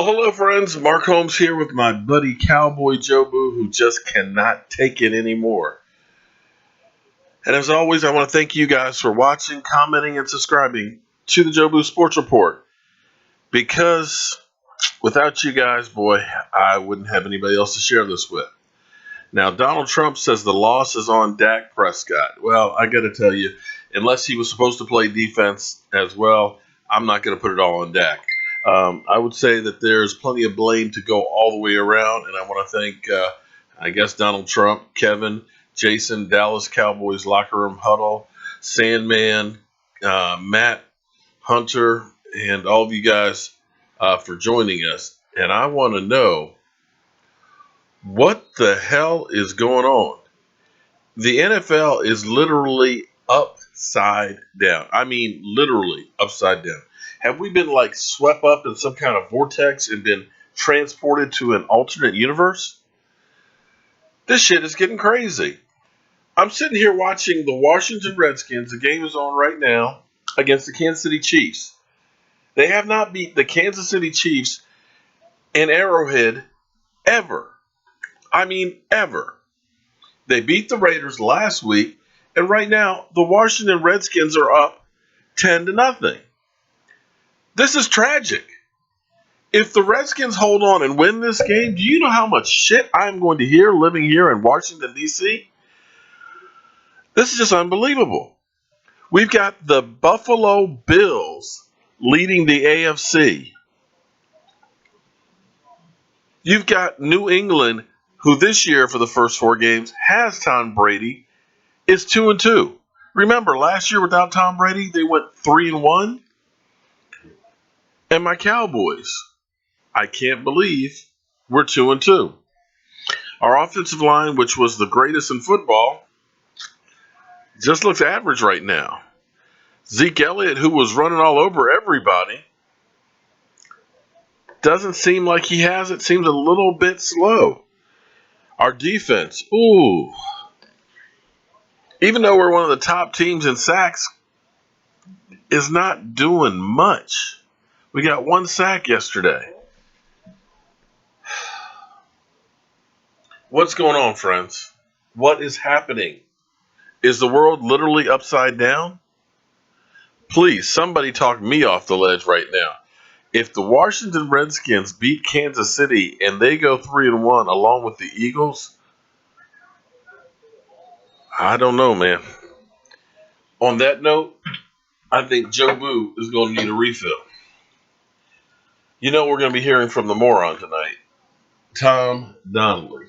Well, hello, friends. Mark Holmes here with my buddy Cowboy Joe Boo, who just cannot take it anymore. And as always, I want to thank you guys for watching, commenting, and subscribing to the Joe Boo Sports Report. Because without you guys, boy, I wouldn't have anybody else to share this with. Now, Donald Trump says the loss is on Dak Prescott. Well, I got to tell you, unless he was supposed to play defense as well, I'm not going to put it all on Dak. I would say that there's plenty of blame to go all the way around, and I want to thank, I guess, Donald Trump, Kevin, Jason, Dallas Cowboys locker room huddle, Sandman, Matt, Hunter, and all of you guys for joining us. And I want to know, what the hell is going on? The NFL is literally upside down. I mean, literally upside down. Have we been like swept up in some kind of vortex and been transported to an alternate universe? This shit is getting crazy. I'm sitting here watching the Washington Redskins. The game is on right now against the Kansas City Chiefs. They have not beat the Kansas City Chiefs in Arrowhead ever. I mean, ever. They beat the Raiders last week, and right now the Washington Redskins are up 10-0. This is tragic. If the Redskins hold on and win this game, do you know how much shit I'm going to hear living here in Washington, D.C.? This is just unbelievable. We've got the Buffalo Bills leading the AFC. You've got New England, who this year for the first 4 games has Tom Brady, is 2-2. Remember, last year without Tom Brady, they went 3-1. And my Cowboys, I can't believe we're 2-2. Our offensive line, which was the greatest in football, just looks average right now. Zeke Elliott, who was running all over everybody, doesn't seem like he has it. Seems a little bit slow. Our defense, even though we're one of the top teams in sacks, is not doing much. We got 1 sack yesterday. What's going on, friends? What is happening? Is the world literally upside down? Please, somebody talk me off the ledge right now. If the Washington Redskins beat Kansas City and they go 3-1 along with the Eagles, I don't know, man. On that note, I think Joe Boo is going to need a refill. You know we're going to be hearing from the moron tonight. Tom Donnelly.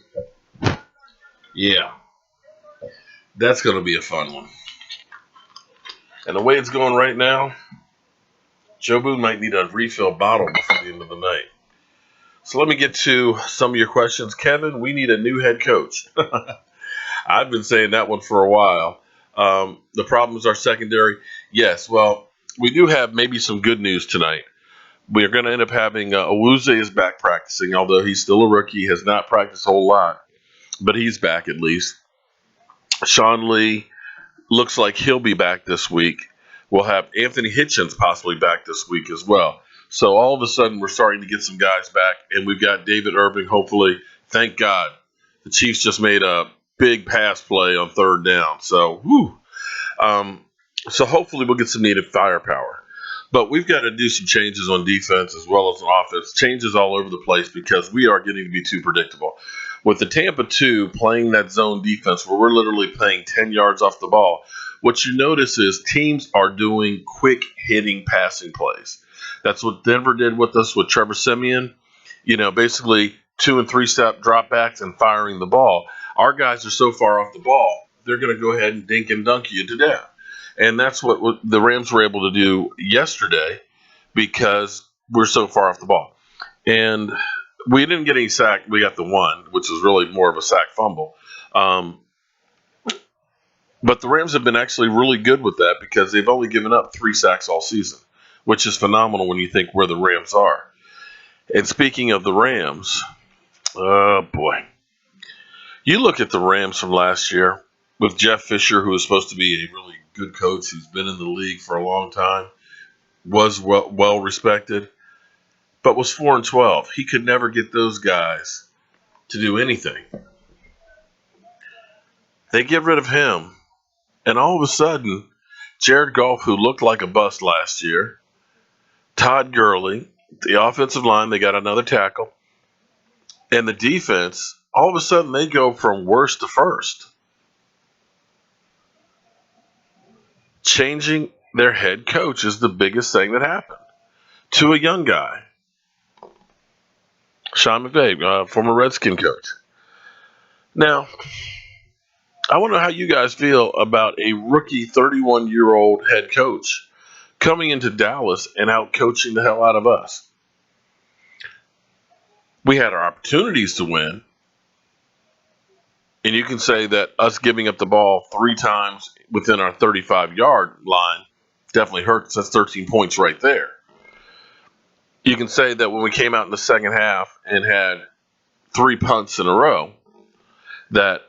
Yeah. That's going to be a fun one. And the way it's going right now, Joe Boo might need a refill bottle before the end of the night. So let me get to some of your questions. Kevin, we need a new head coach. I've been saying that one for a while. The problem is our secondary. Yes, well, we do have maybe some good news tonight. We are going to end up having Owuze is back practicing, although he's still a rookie, has not practiced a whole lot, but he's back at least. Sean Lee looks like he'll be back this week. We'll have Anthony Hitchens possibly back this week as well. So all of a sudden we're starting to get some guys back, and we've got David Irving, hopefully. Thank God. The Chiefs just made a big pass play on 3rd down. So, so hopefully we'll get some needed firepower. But we've got to do some changes on defense as well as on offense. Changes all over the place because we are getting to be too predictable. With the Tampa 2 playing that zone defense where we're literally playing 10 yards off the ball, what you notice is teams are doing quick hitting passing plays. That's what Denver did with us with Trevor Siemian. Basically 2 and 3 step dropbacks and firing the ball. Our guys are so far off the ball, they're going to go ahead and dink and dunk you to death. And that's what the Rams were able to do yesterday because we're so far off the ball. And we didn't get any sack. We got the 1, which was really more of a sack fumble. But the Rams have been actually really good with that because they've only given up 3 sacks all season, which is phenomenal when you think where the Rams are. And speaking of the Rams, oh boy. You look at the Rams from last year with Jeff Fisher, who is supposed to be a really good coach. He's been in the league for a long time, was well respected. but was 4-12. He could never get those guys to do anything. They get rid of him, and all of a sudden, Jared Goff, who looked like a bust last year, Todd Gurley, the offensive line, they got another tackle, and the defense, all of a sudden they go from worst to first. Changing their head coach is the biggest thing that happened to a young guy. Sean McVay, former Redskin coach. Now, I want to know how you guys feel about a rookie 31-year-old head coach coming into Dallas and out coaching the hell out of us. We had our opportunities to win. And you can say that us giving up the ball 3 times within our 35-yard line definitely hurts. That's 13 points right there. You can say that when we came out in the second half and had 3 punts in a row, that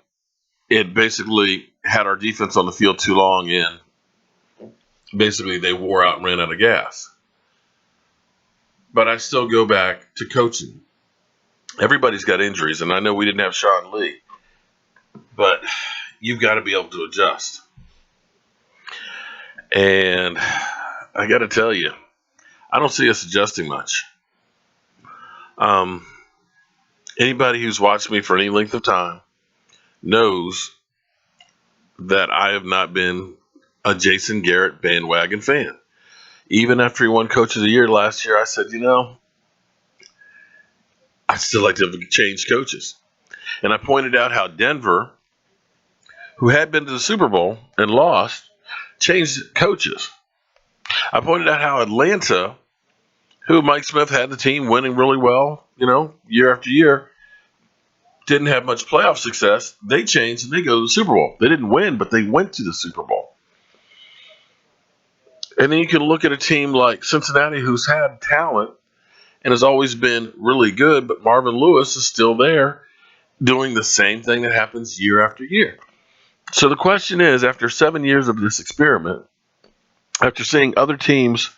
it basically had our defense on the field too long and basically they wore out and ran out of gas. But I still go back to coaching. Everybody's got injuries, and I know we didn't have Sean Lee, but you've got to be able to adjust. And I got to tell you, I don't see us adjusting much. Anybody who's watched me for any length of time knows that I have not been a Jason Garrett bandwagon fan. Even after he won Coach of the Year last year, I said, I'd still like to change coaches. And I pointed out how Denver, who had been to the Super Bowl and lost, changed coaches. I pointed out how Atlanta, who Mike Smith had the team winning really well, year after year, didn't have much playoff success. They changed and they go to the Super Bowl. They didn't win, but they went to the Super Bowl. And then you can look at a team like Cincinnati, who's had talent and has always been really good, but Marvin Lewis is still there doing the same thing that happens year after year. So the question is, after 7 years of this experiment, after seeing other teams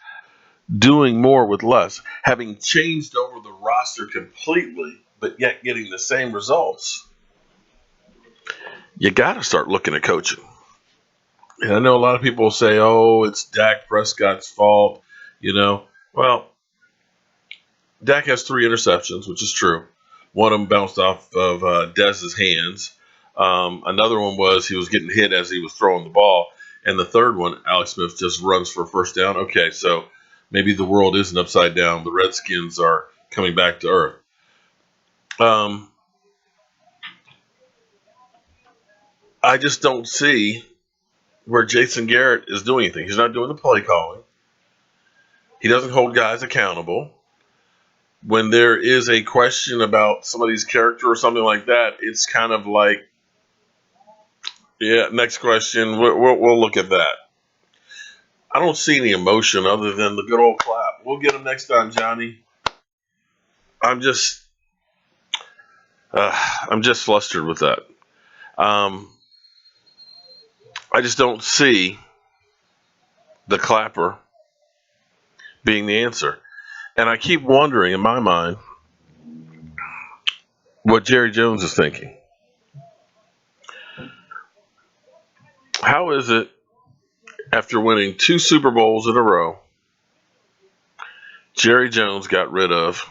doing more with less, having changed over the roster completely, but yet getting the same results, you got to start looking at coaching. And I know a lot of people will say, oh, it's Dak Prescott's fault. Well, Dak has 3 interceptions, which is true. One of them bounced off of Dez's hands. Another one was he was getting hit as he was throwing the ball. And the third one, Alex Smith just runs for a first down. Okay, so maybe the world isn't upside down. The Redskins are coming back to earth. I just don't see where Jason Garrett is doing anything. He's not doing the play calling. He doesn't hold guys accountable. When there is a question about somebody's character or something like that, it's kind of like, yeah, next question. We'll look at that. I don't see any emotion other than the good old clap. We'll get him next time, Johnny. I'm just flustered with that. I just don't see the clapper being the answer. And I keep wondering in my mind what Jerry Jones is thinking. How is it, after winning 2 Super Bowls in a row, Jerry Jones got rid of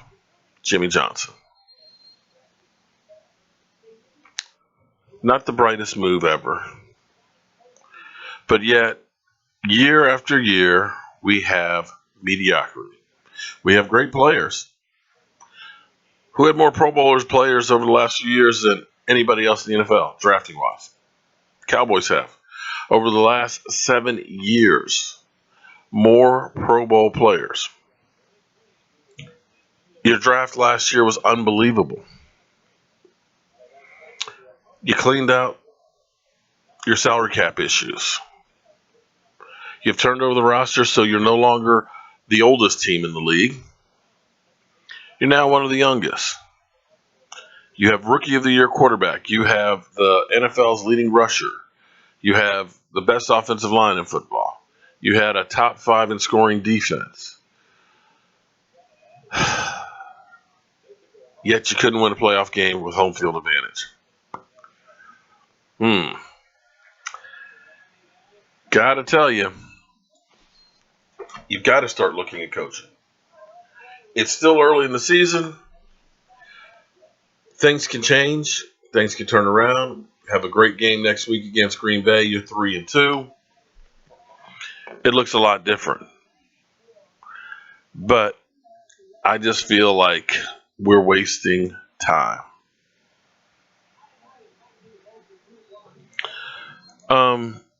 Jimmy Johnson? Not the brightest move ever. But yet, year after year, we have mediocrity. We have great players. Who had more Pro Bowlers players over the last few years than anybody else in the NFL, drafting-wise? Cowboys have. Over the last 7 years, more Pro Bowl players. Your draft last year was unbelievable. You cleaned out your salary cap issues. You've turned over the roster so you're no longer the oldest team in the league. You're now one of the youngest. You have Rookie of the Year quarterback. You have the NFL's leading rusher. You have the best offensive line in football. You had a top 5 in scoring defense. yet you couldn't win a playoff game with home field advantage. Gotta tell you, you've got to start looking at coaching. It's still early in the season. Things can change. Things can turn around. Have a great game next week against Green Bay. You're 3-2. It looks a lot different. But I just feel like we're wasting time.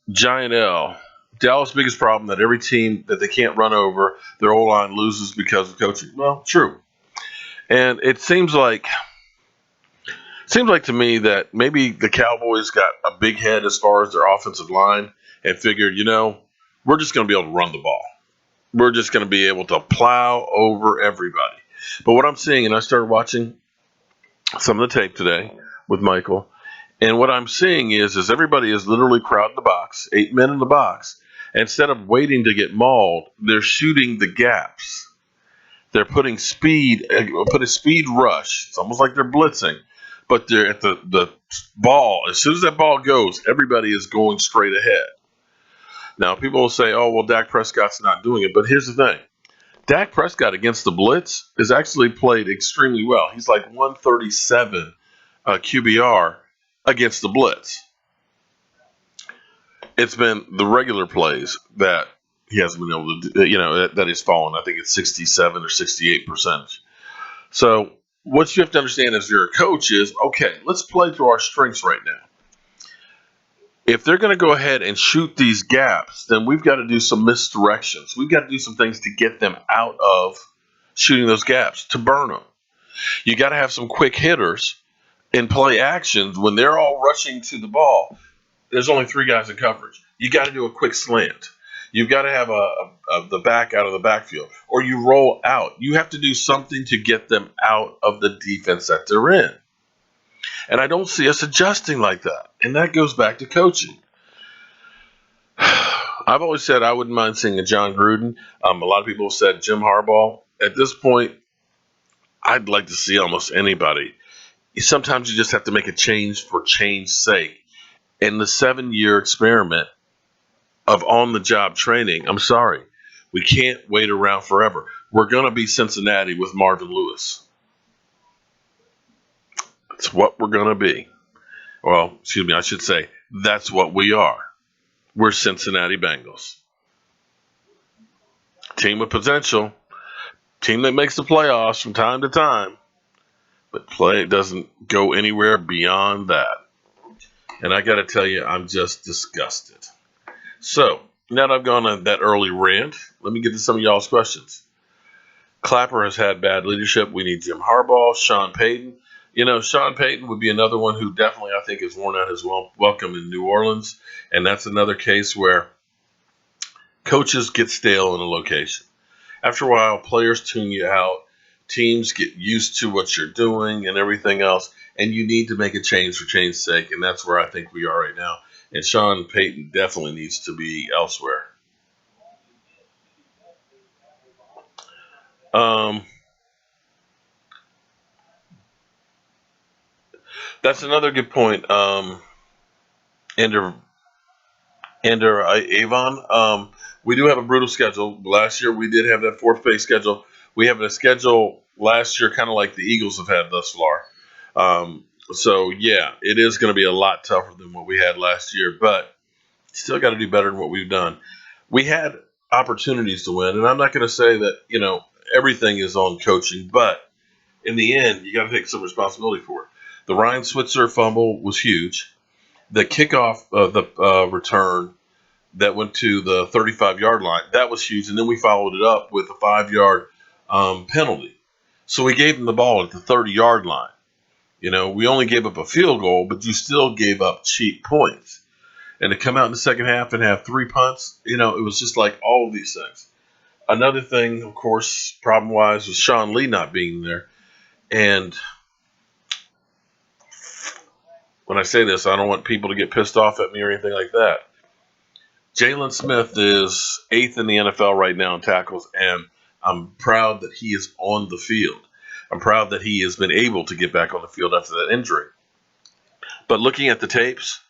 Giant L. Dallas' biggest problem that every team that they can't run over, their O-line loses because of coaching. Well, true. And it seems like to me that maybe the Cowboys got a big head as far as their offensive line and figured, we're just going to be able to run the ball. We're just going to be able to plow over everybody. But what I'm seeing, and I started watching some of the tape today with Michael, and what I'm seeing is everybody is literally crowding the box, 8 men in the box. Instead of waiting to get mauled, they're shooting the gaps. They're putting speed rush. It's almost like they're blitzing, but they're at the ball. As soon as that ball goes, everybody is going straight ahead. Now, people will say, oh, well, Dak Prescott's not doing it. But here's the thing. Dak Prescott against the blitz has actually played extremely well. He's like 137 QBR against the blitz. It's been the regular plays that he hasn't been able to do, that he's fallen. I think it's 67 or 68%. So what you have to understand as you're a coach is, okay, let's play to our strengths right now. If they're going to go ahead and shoot these gaps, then we've got to do some misdirections. We've got to do some things to get them out of shooting those gaps, to burn them. You got to have some quick hitters in play actions when they're all rushing to the ball. There's only 3 guys in coverage. You got to do a quick slant. You've got to have the back out of the backfield, or you roll out. You have to do something to get them out of the defense that they're in. And I don't see us adjusting like that. And that goes back to coaching. I've always said I wouldn't mind seeing a John Gruden. A lot of people have said Jim Harbaugh. At this point, I'd like to see almost anybody. Sometimes you just have to make a change for change's sake. In the 7-year experiment of on-the-job training, I'm sorry, we can't wait around forever. We're going to be Cincinnati with Marvin Lewis. That's what we're going to be. Well, excuse me, I should say that's what we are. We're Cincinnati Bengals. Team with potential. Team that makes the playoffs from time to time. But play doesn't go anywhere beyond that. And I got to tell you, I'm just disgusted. So, now that I've gone on that early rant, let me get to some of y'all's questions. Clapper has had bad leadership. We need Jim Harbaugh, Sean Payton. Sean Payton would be another one who definitely, I think, has worn out his welcome in New Orleans. And that's another case where coaches get stale in a location. After a while, players tune you out. Teams get used to what you're doing and everything else. And you need to make a change for change's sake. And that's where I think we are right now. And Sean Payton definitely needs to be elsewhere. That's another good point. Ender Avon. We do have a brutal schedule. Last year we did have that 4th pay schedule. We have a schedule last year, kind of like the Eagles have had thus far. So yeah, it is going to be a lot tougher than what we had last year, but still got to do better than what we've done. We had opportunities to win, and I'm not going to say that everything is on coaching, but in the end, you got to take some responsibility for it. The Ryan Switzer fumble was huge. The kickoff, the return that went to the 35-yard line, that was huge. And then we followed it up with a 5-yard penalty. So we gave them the ball at the 30-yard line. We only gave up a field goal, but you still gave up cheap points. And to come out in the second half and have 3 punts, it was just like all of these things. Another thing, of course, problem-wise, was Sean Lee not being there. And when I say this, I don't want people to get pissed off at me or anything like that. Jalen Smith is 8th in the NFL right now in tackles, and I'm proud that he is on the field. I'm proud that he has been able to get back on the field after that injury. But looking at the tapes,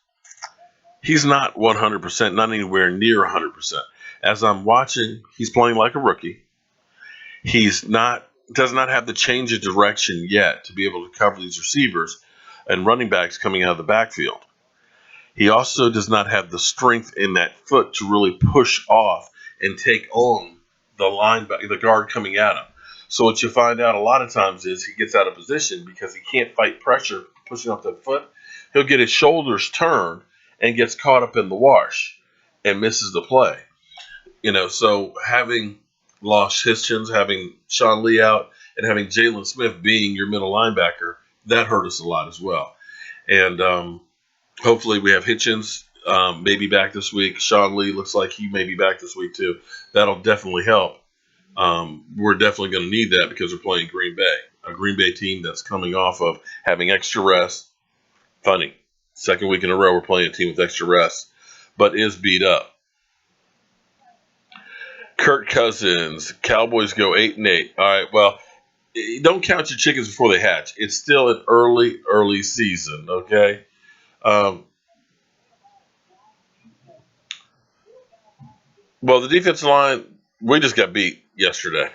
he's not 100%, not anywhere near 100%. As I'm watching, he's playing like a rookie. Does not have the change of direction yet to be able to cover these receivers and running backs coming out of the backfield. He also does not have the strength in that foot to really push off and take on the guard coming at him. So what you find out a lot of times is he gets out of position because he can't fight pressure pushing off that foot. He'll get his shoulders turned and gets caught up in the wash and misses the play. So having lost Hitchens, having Sean Lee out, and having Jalen Smith being your middle linebacker, that hurt us a lot as well. And hopefully we have Hitchens maybe back this week. Sean Lee looks like he may be back this week too. That'll definitely help. We're definitely going to need that because we're playing Green Bay, a Green Bay team that's coming off of having extra rest. Funny, second week in a row we're playing a team with extra rest, but is beat up. Kirk Cousins, Cowboys go 8-8. All right, well, don't count your chickens before they hatch. It's still an early season, okay? Well, the defensive line, we just got beat yesterday.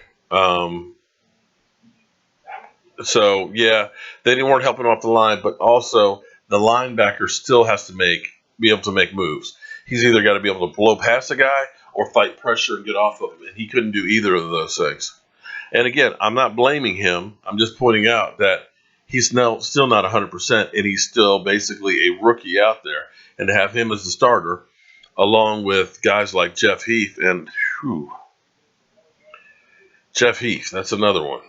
So, yeah, they weren't helping off the line, but also the linebacker still has to be able to make moves. He's either got to be able to blow past a guy or fight pressure and get off of him, and he couldn't do either of those things. And again, I'm not blaming him. I'm just pointing out that he's still not 100%, and he's still basically a rookie out there. And to have him as the starter, along with guys like Jeff Heath, and Jeff Heath, that's another one.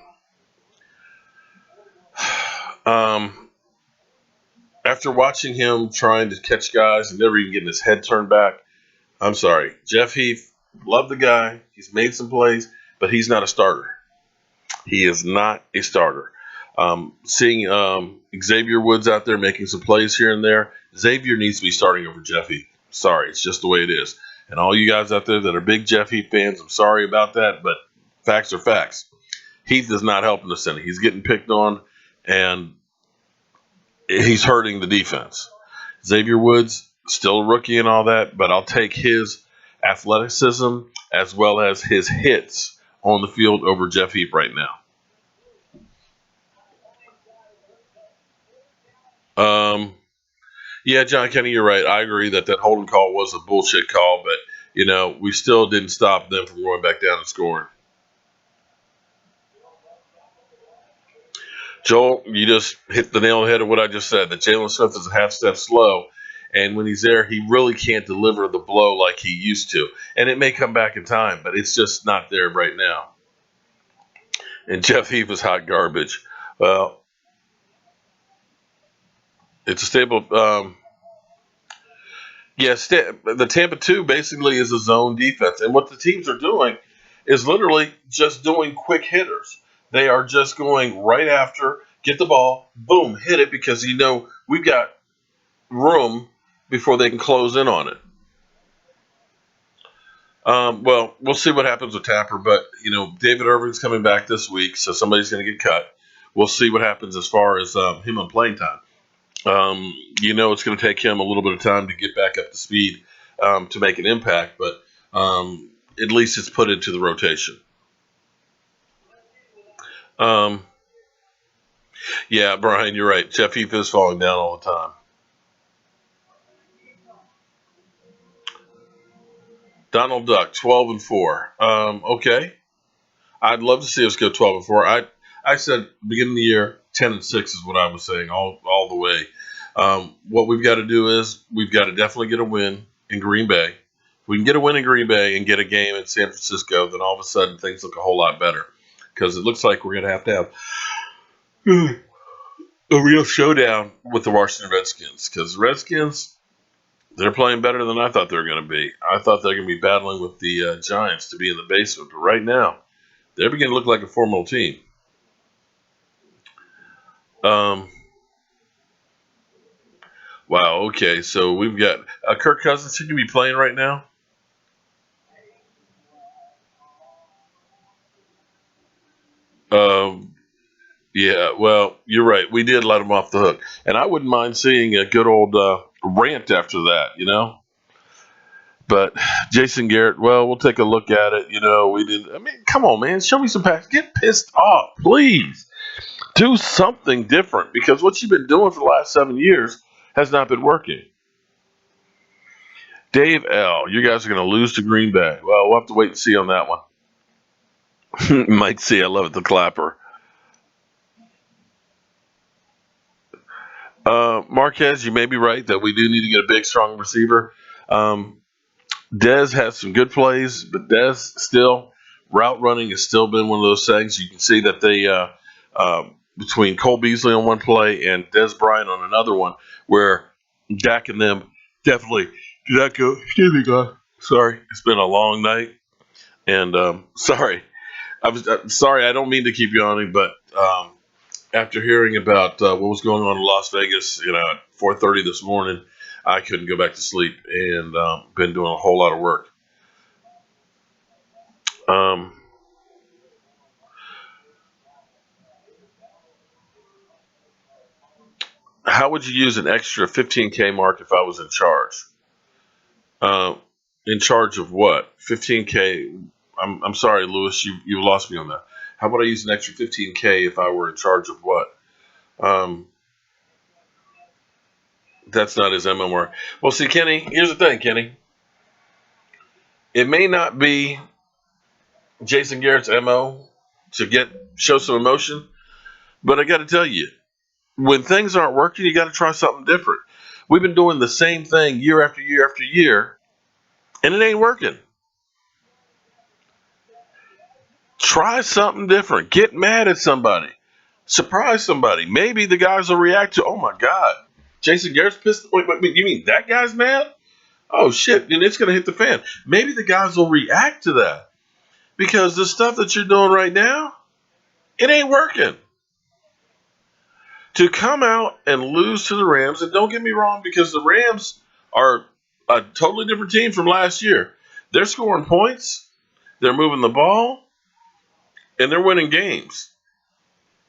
After watching him trying to catch guys and never even getting his head turned back, I'm sorry. Jeff Heath, love the guy. He's made some plays, but he's not a starter. He is not a starter. Seeing Xavier Woods out there making some plays here and there, Xavier needs to be starting over Jeff Heath. Sorry, it's just the way it is. And all you guys out there that are big Jeff Heath fans, I'm sorry about that, but facts are facts. Heath is not helping us any. He's getting picked on, and he's hurting the defense. Xavier Woods, still a rookie and all that, but I'll take his athleticism as well as his hits on the field over Jeff Heath right now. Yeah, John Kenny, you're right. I agree that holding call was a bullshit call, but, we still didn't stop them from going back down and scoring. Joel, you just hit the nail on the head of what I just said, that Jalen Smith is a half step slow, and when he's there, he really can't deliver the blow like he used to. And it may come back in time, but it's just not there right now. And Jeff Heath is hot garbage. Well, it's a stable. The Tampa 2 basically is a zone defense. And what the teams are doing is literally just doing quick hitters. They are just going right after, get the ball, boom, hit it, because we've got room before they can close in on it. Well, we'll see what happens with Tapper, but, David Irving's coming back this week, so somebody's going to get cut. We'll see what happens as far as him on playing time. It's going to take him a little bit of time to get back up to speed to make an impact, but at least it's put into the rotation. Yeah, Brian, you're right. Jeff Heath is falling down all the time. Donald Duck, 12-4. Okay. I'd love to see us go 12-4. I said beginning of the year, 10-6 is what I was saying all the way. What we've got to do is we've got to definitely get a win in Green Bay. If we can get a win in Green Bay and get a game in San Francisco, then all of a sudden things look a whole lot better, because it looks like we're going to have a real showdown with the Washington Redskins, because the Redskins, they're playing better than I thought they were going to be. I thought they were going to be battling with the Giants to be in the basement, but right now they're beginning to look like a formidable team. Wow, okay, so we've got Kirk Cousins. Should he be playing right now? Yeah, well, you're right. We did let him off the hook, and I wouldn't mind seeing a good old rant after that, But Jason Garrett, well, we'll take a look at it. We did. I mean, come on, man, show me some passion. Get pissed off, please. Do something different because what you've been doing for the last 7 years has not been working. Dave L., you guys are going to lose to Green Bay. Well, we'll have to wait and see on that one. Mike C., I love it, the clapper. Marquez, you may be right that we do need to get a big, strong receiver. Dez has some good plays, but Dez still, route running has still been one of those things. You can see that they, between Cole Beasley on one play and Dez Bryant on another one, where Dak and them definitely do not go. Excuse me, God. Sorry, it's been a long night, and sorry. Sorry. I don't mean to keep yawning, but after hearing about what was going on in Las Vegas, at 4:30 this morning, I couldn't go back to sleep and been doing a whole lot of work. Um, how would you use an extra 15K mark if I was in charge? Uh, in charge of what? 15K. I'm sorry, Lewis, you lost me on that. How about I use an extra 15K if I were in charge of what? Um, that's not his MMR. Well, see, Kenny, here's the thing, Kenny. It may not be Jason Garrett's MO to show some emotion, but I got to tell you, when things aren't working, you got to try something different. We've been doing the same thing year after year after year, and it ain't working. Try something different. Get mad at somebody. Surprise somebody. Maybe the guys will react to, oh my God, Jason Garrett's pissed. Wait, you mean that guy's mad? Oh shit, and it's going to hit the fan. Maybe the guys will react to that because the stuff that you're doing right now, it ain't working. To come out and lose to the Rams, and don't get me wrong, because the Rams are a totally different team from last year. They're scoring points, they're moving the ball, and they're winning games.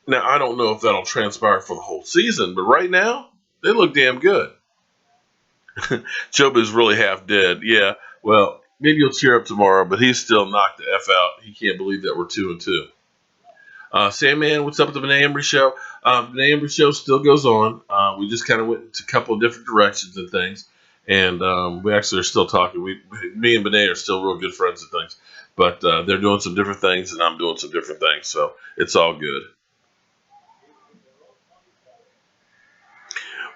Now, I don't know if that'll transpire for the whole season, but right now, they look damn good. Job is really half dead. Yeah, well, maybe he'll cheer up tomorrow, but he's still knocked the F out. He can't believe that we're 2-2. Sandman, what's up with the Vinay Embry show? Vinay Embry show still goes on. We just kind of went to a couple of different directions and things, and we actually are still talking. Me and Vinay are still real good friends and things, but they're doing some different things, and I'm doing some different things, so it's all good.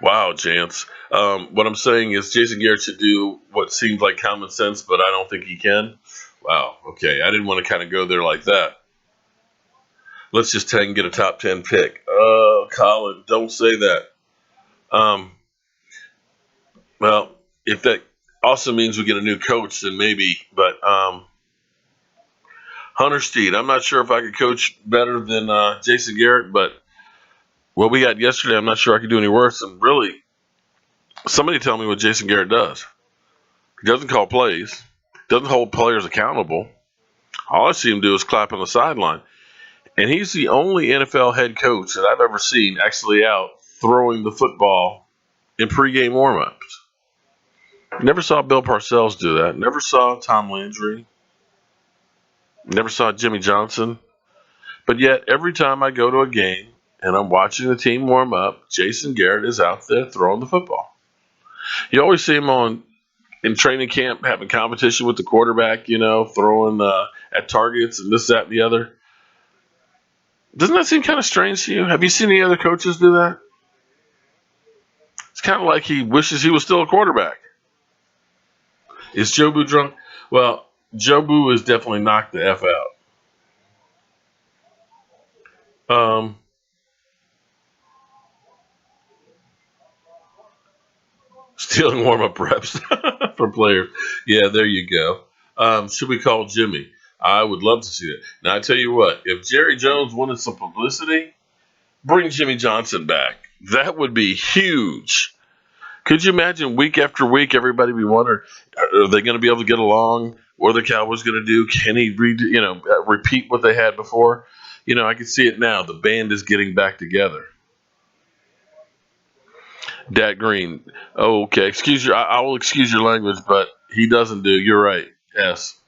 Wow, Jance. What I'm saying is Jason Garrett should do what seems like common sense, but I don't think he can. Wow. Okay, I didn't want to kind of go there like that. Let's just take and get a top 10 pick. Oh, Colin, don't say that. Um, well, if that also means we get a new coach, then maybe. But Hunter Steed, I'm not sure if I could coach better than Jason Garrett, but what we got yesterday, I'm not sure I could do any worse. And really, somebody tell me what Jason Garrett does. He doesn't call plays, doesn't hold players accountable. All I see him do is clap on the sideline. And he's the only NFL head coach that I've ever seen actually out throwing the football in pregame warmups. Never saw Bill Parcells do that. Never saw Tom Landry. Never saw Jimmy Johnson. But yet, every time I go to a game and I'm watching the team warm up, Jason Garrett is out there throwing the football. You always see him in training camp having competition with the quarterback, throwing at targets and this, that, and the other. Doesn't that seem kind of strange to you? Have you seen any other coaches do that? It's kind of like he wishes he was still a quarterback. Is Jobu drunk? Well, Jobu is definitely knocked the F out. Stealing warm-up reps from players. Yeah, there you go. Should we call Jimmy? I would love to see it. Now, I tell you what, if Jerry Jones wanted some publicity, bring Jimmy Johnson back. That would be huge. Could you imagine week after week, everybody be wondering, are they going to be able to get along? What are the Cowboys going to do? Can he repeat what they had before? I can see it now. The band is getting back together. Dat Green. Oh, okay. Excuse your. I will excuse your language, but he doesn't do. You're right. Yes.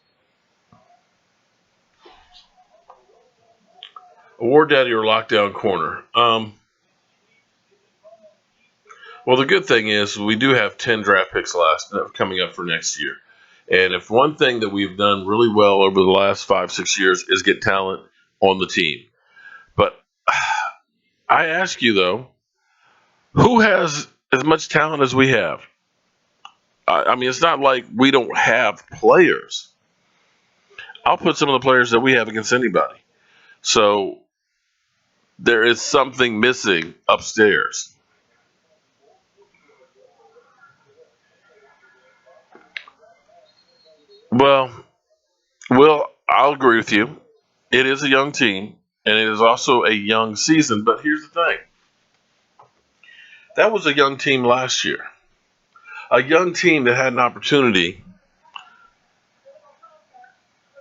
Award Daddy or Lockdown Corner. Well, the good thing is we do have 10 draft picks coming up for next year. And if one thing that we've done really well over the last 5, 6 years is get talent on the team. But I ask you though, who has as much talent as we have? I mean, it's not like we don't have players. I'll put some of the players that we have against anybody. So there is something missing upstairs. Well, I'll agree with you. It is a young team, and it is also a young season. But here's the thing: that was a young team last year, a young team that had an opportunity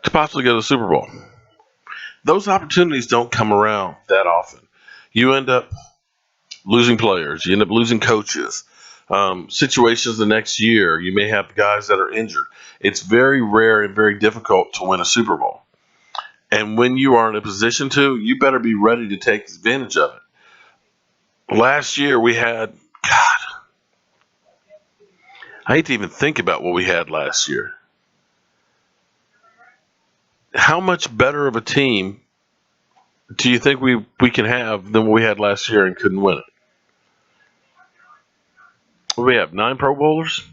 to possibly go to the Super Bowl. Those opportunities don't come around that often. You end up losing players, you end up losing coaches. Situations the next year, you may have guys that are injured. It's very rare and very difficult to win a Super Bowl. And when you are in a position to, you better be ready to take advantage of it. Last year, we had, I hate to even think about what we had last year. How much better of a team do you think we can have than what we had last year and couldn't win it? We have 9 Pro Bowlers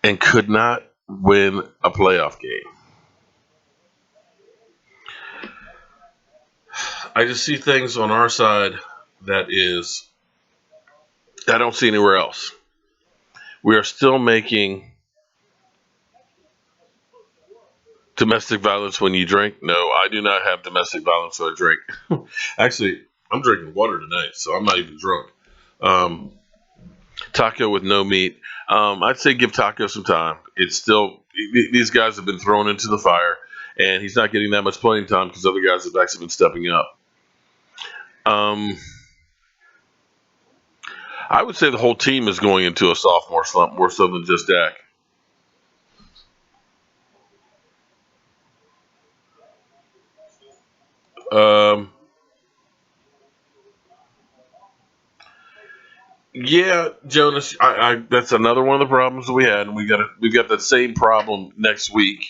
and could not win a playoff game. I just see things on our side that is I don't see anywhere else. We are still making domestic violence when you drink. No, I do not have domestic violence when I drink. Actually, I'm drinking water tonight, so I'm not even drunk. Um, Taco with no meat. I'd say give Taco some time. It's still these guys have been thrown into the fire, and he's not getting that much playing time because other guys have actually been stepping up. Um, I would say the whole team is going into a sophomore slump more so than just Dak. Um, yeah, Jonas, that's another one of the problems that we had, and we've got that same problem next week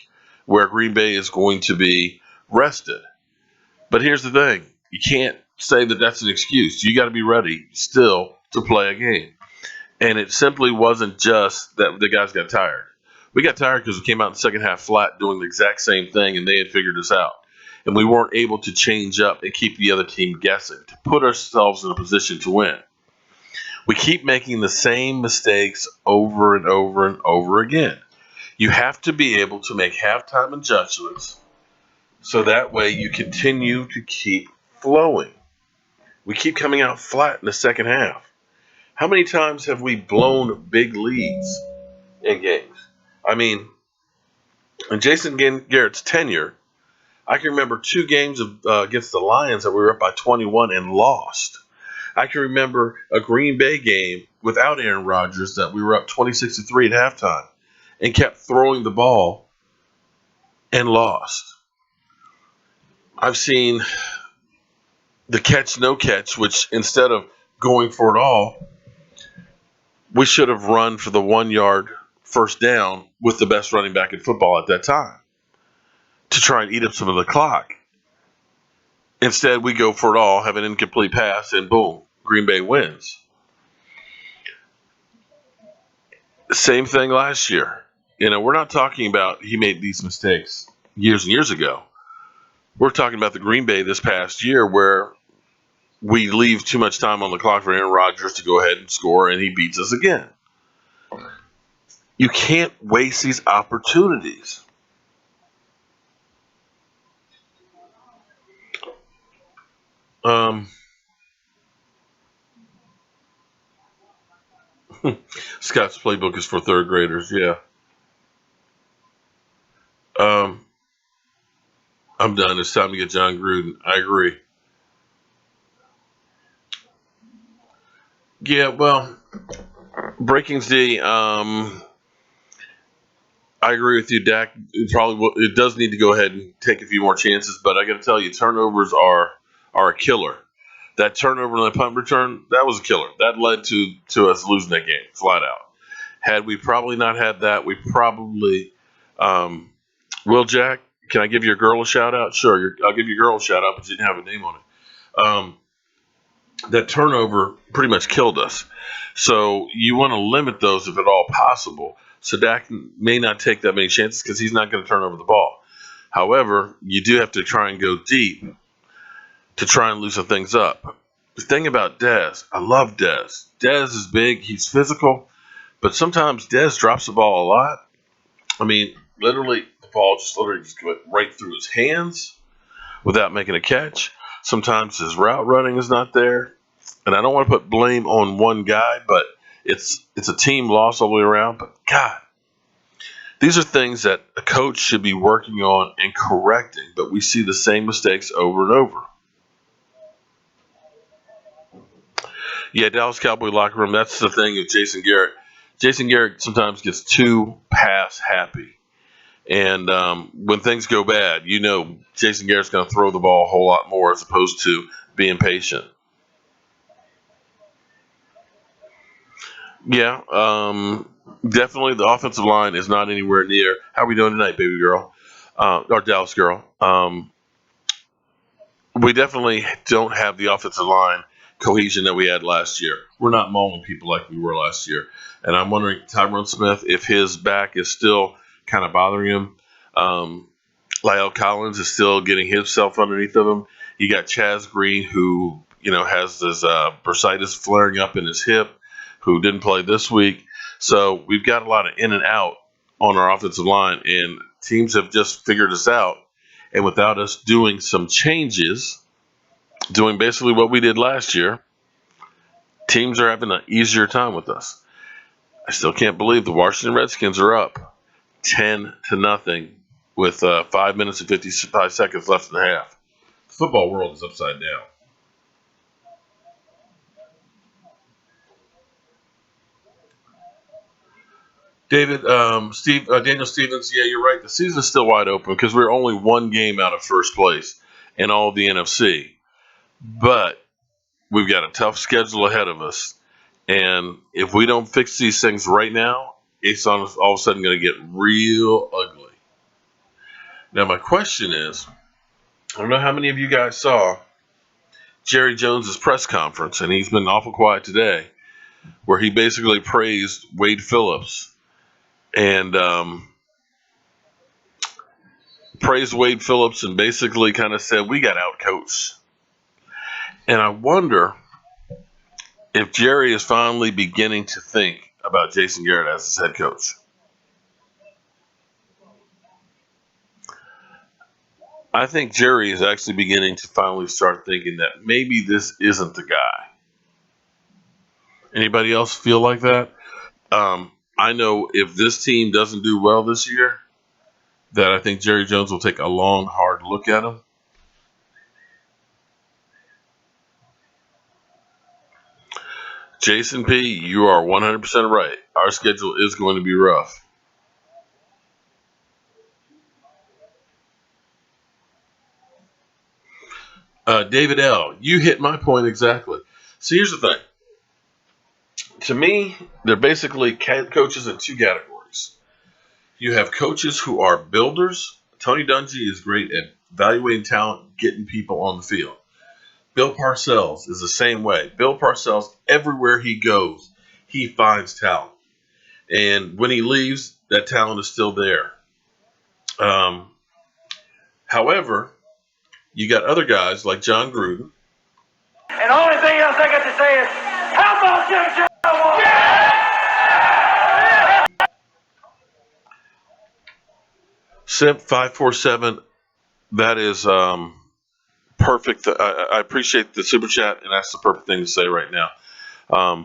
where Green Bay is going to be rested. But here's the thing: you can't say that that's an excuse. You got to be ready still to play a game. And it simply wasn't just that the guys got tired. We got tired because we came out in the second half flat doing the exact same thing, and they had figured us out. And we weren't able to change up and keep the other team guessing to put ourselves in a position to win. We keep making the same mistakes over and over and over again. You have to be able to make halftime adjustments so that way you continue to keep flowing. We keep coming out flat in the second half. How many times have we blown big leads in games? I mean, in Jason Garrett's tenure, I can remember 2 games against the Lions that we were up by 21 and lost. I can remember a Green Bay game without Aaron Rodgers that we were up 26-3 at halftime and kept throwing the ball and lost. I've seen the catch no catch, which instead of going for it all, we should have run for the 1 yard first down with the best running back in football at that time to try and eat up some of the clock. Instead, we go for it all, have an incomplete pass, and boom, Green Bay wins. Same thing last year. We're not talking about he made these mistakes years and years ago. We're talking about the Green Bay this past year where we leave too much time on the clock for Aaron Rodgers to go ahead and score, and he beats us again. You can't waste these opportunities. Scott's playbook is for third graders. Yeah. Um, I'm done. It's time to get John Gruden. I agree. Yeah, well, Breakings D. I agree with you, Dak. It does need to go ahead and take a few more chances, but I got to tell you, turnovers are a killer. That turnover on the punt return, that was a killer. That led to us losing that game, flat out. Had we probably not had that, we probably Will Jack. Can I give your girl a shout out? Sure, I'll give your girl a shout out, but you didn't have a name on it. That turnover pretty much killed us. So you want to limit those if at all possible. So Dak may not take that many chances because he's not going to turn over the ball. However, you do have to try and go deep to try and loosen things up. The thing about Dez, I love Dez. Dez is big, he's physical, but sometimes Dez drops the ball a lot. I mean, literally, the ball just went right through his hands without making a catch. Sometimes his route running is not there. And I don't want to put blame on one guy, but it's a team loss all the way around. But God, these are things that a coach should be working on and correcting, but we see the same mistakes over and over. Yeah, Dallas Cowboy locker room, that's the thing with Jason Garrett. Jason Garrett sometimes gets too pass happy. And when things go bad, Jason Garrett's going to throw the ball a whole lot more as opposed to being patient. Yeah, definitely the offensive line is not anywhere near. How are we doing tonight, baby girl? Or Dallas girl? We definitely don't have the offensive line cohesion that we had last year. We're not mauling people like we were last year. And I'm wondering, Tyron Smith, if his back is still kind of bothering him. Lyle Collins is still getting himself underneath of him. You got Chaz Green, who has this bursitis flaring up in his hip, who didn't play this week. So we've got a lot of in and out on our offensive line, and teams have just figured us out. And without us doing some changes, doing basically what we did last year, teams are having an easier time with us. I still can't believe the Washington Redskins are up 10-0 with 5 minutes and 55 seconds left in the half. The football world is upside down. David, Daniel Stevens, yeah, you're right. The season's still wide open because we're only one game out of first place in all of the NFC. But we've got a tough schedule ahead of us. And if we don't fix these things right now, it's all of a sudden going to get real ugly. Now, my question is, I don't know how many of you guys saw Jerry Jones's press conference, and he's been awful quiet today, where he basically praised Wade Phillips and basically kind of said, we got outcoached. And I wonder if Jerry is finally beginning to think about Jason Garrett as his head coach. I think Jerry is actually beginning to finally start thinking that maybe this isn't the guy. Anybody else feel like that? I know if this team doesn't do well this year, that I think Jerry Jones will take a long, hard look at him. Jason P., you are 100% right. Our schedule is going to be rough. David L., you hit my point exactly. So here's the thing. To me, they're basically coaches in two categories. You have coaches who are builders. Tony Dungy is great at evaluating talent, getting people on the field. Bill Parcells is the same way. Bill Parcells, everywhere he goes, he finds talent. And when he leaves, that talent is still there. However, you got other guys like John Gruden. And the only thing else I got to say is, how about them Cowboys? Yeah! Simp 547, that is perfect. I appreciate the super chat, and that's the perfect thing to say right now.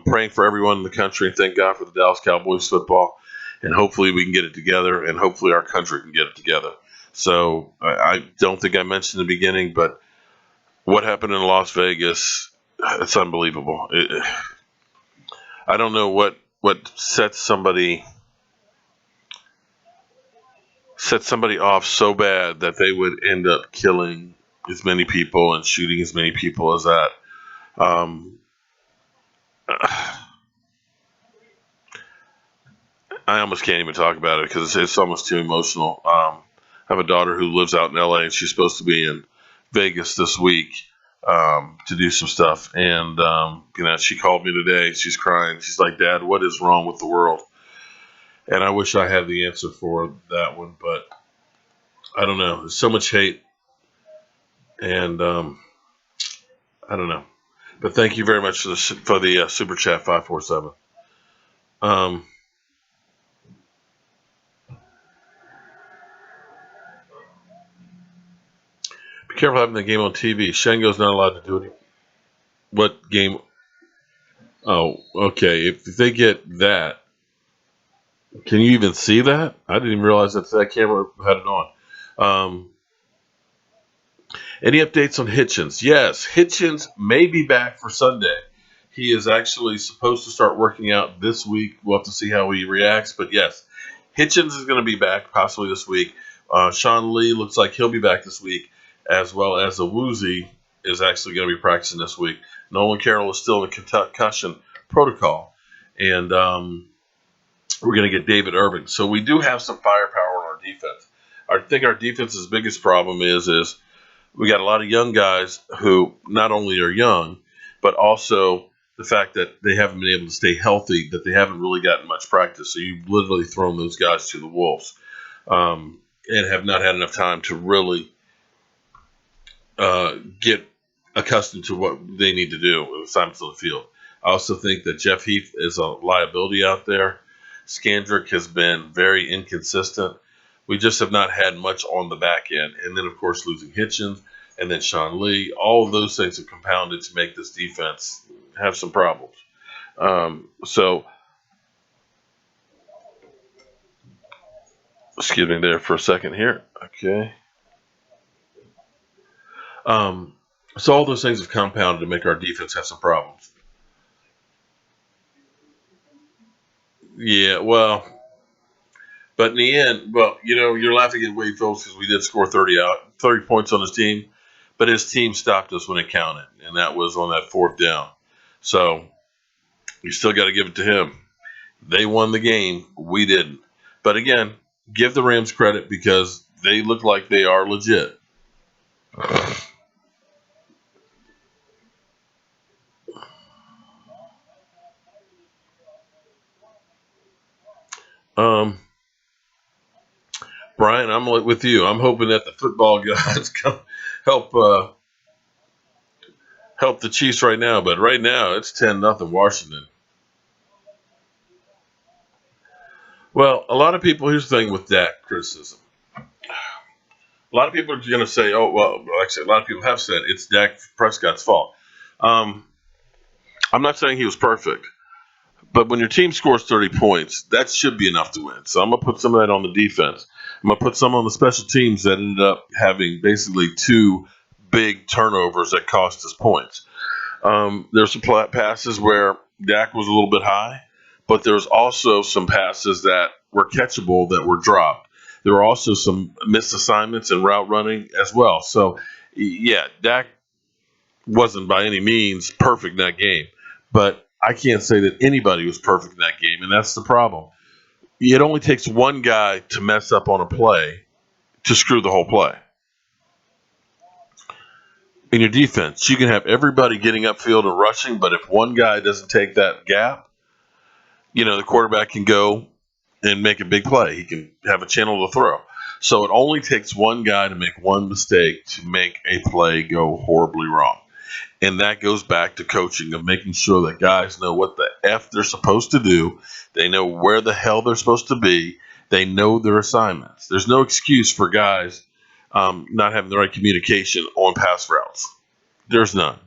Praying for everyone in the country, and thank God for the Dallas Cowboys football. And hopefully we can get it together, and hopefully our country can get it together. So I don't think I mentioned in the beginning, but what happened in Las Vegas, it's unbelievable. I don't know what sets somebody off so bad that they would end up killing as many people and shooting as many people as that. I almost can't even talk about it because it's almost too emotional. I have a daughter who lives out in LA, and she's supposed to be in Vegas this week to do some stuff. And she called me today. She's crying. She's like, "Dad, what is wrong with the world?" And I wish I had the answer for that one, but I don't know. There's so much hate, and I don't know. But thank you very much for the super chat 547. Be careful having the game on TV. Shango's not allowed to do it. What game? Oh, okay. If they get that, can you even see that? I didn't even realize that camera had it on. Any updates on Hitchens? Yes, Hitchens may be back for Sunday. He is actually supposed to start working out this week. We'll have to see how he reacts. But yes, Hitchens is going to be back possibly this week. Sean Lee looks like he'll be back this week, as well as Awuzie is actually going to be practicing this week. Nolan Carroll is still in the concussion protocol. And we're going to get David Irving. So we do have some firepower on our defense. I think our defense's biggest problem is we got a lot of young guys who not only are young, but also the fact that they haven't been able to stay healthy, that they haven't really gotten much practice. So you've literally thrown those guys to the wolves and have not had enough time to really get accustomed to what they need to do with assignments on the field. I also think that Jeff Heath is a liability out there. Skandrick has been very inconsistent. We just have not had much on the back end. And then, of course, losing Hitchens and then Sean Lee, all of those things have compounded to make this defense have some problems. So, excuse me there for a second here. Okay. So all those things have compounded to make our defense have some problems. Yeah, well, but in the end, you're laughing at Wade Phillips because we did score 30 points on his team, but his team stopped us when it counted, and that was on that fourth down. So you still got to give it to him. They won the game. We didn't. But again, give the Rams credit because they look like they are legit. Brian, I'm with you. I'm hoping that the football guys come help help the Chiefs right now. But right now, it's 10-0 Washington. Well, a lot of people. Here's the thing with Dak criticism. A lot of people are going to say, "Oh, well." Actually, a lot of people have said it's Dak Prescott's fault. I'm not saying he was perfect, but when your team scores 30 points, that should be enough to win. So I'm going to put some of that on the defense. I'm going to put some on the special teams that ended up having basically two big turnovers that cost us points. There's some passes where Dak was a little bit high, but there's also some passes that were catchable that were dropped. There were also some missed assignments and route running as well. So, yeah, Dak wasn't by any means perfect in that game, but I can't say that anybody was perfect in that game, and that's the problem. It only takes one guy to mess up on a play to screw the whole play. In your defense, you can have everybody getting upfield and rushing, but if one guy doesn't take that gap, the quarterback can go and make a big play. He can have a channel to throw. So it only takes one guy to make one mistake to make a play go horribly wrong. And that goes back to coaching of making sure that guys know what the F they're supposed to do. They know where the hell they're supposed to be. They know their assignments. There's no excuse for guys not having the right communication on pass routes. There's none.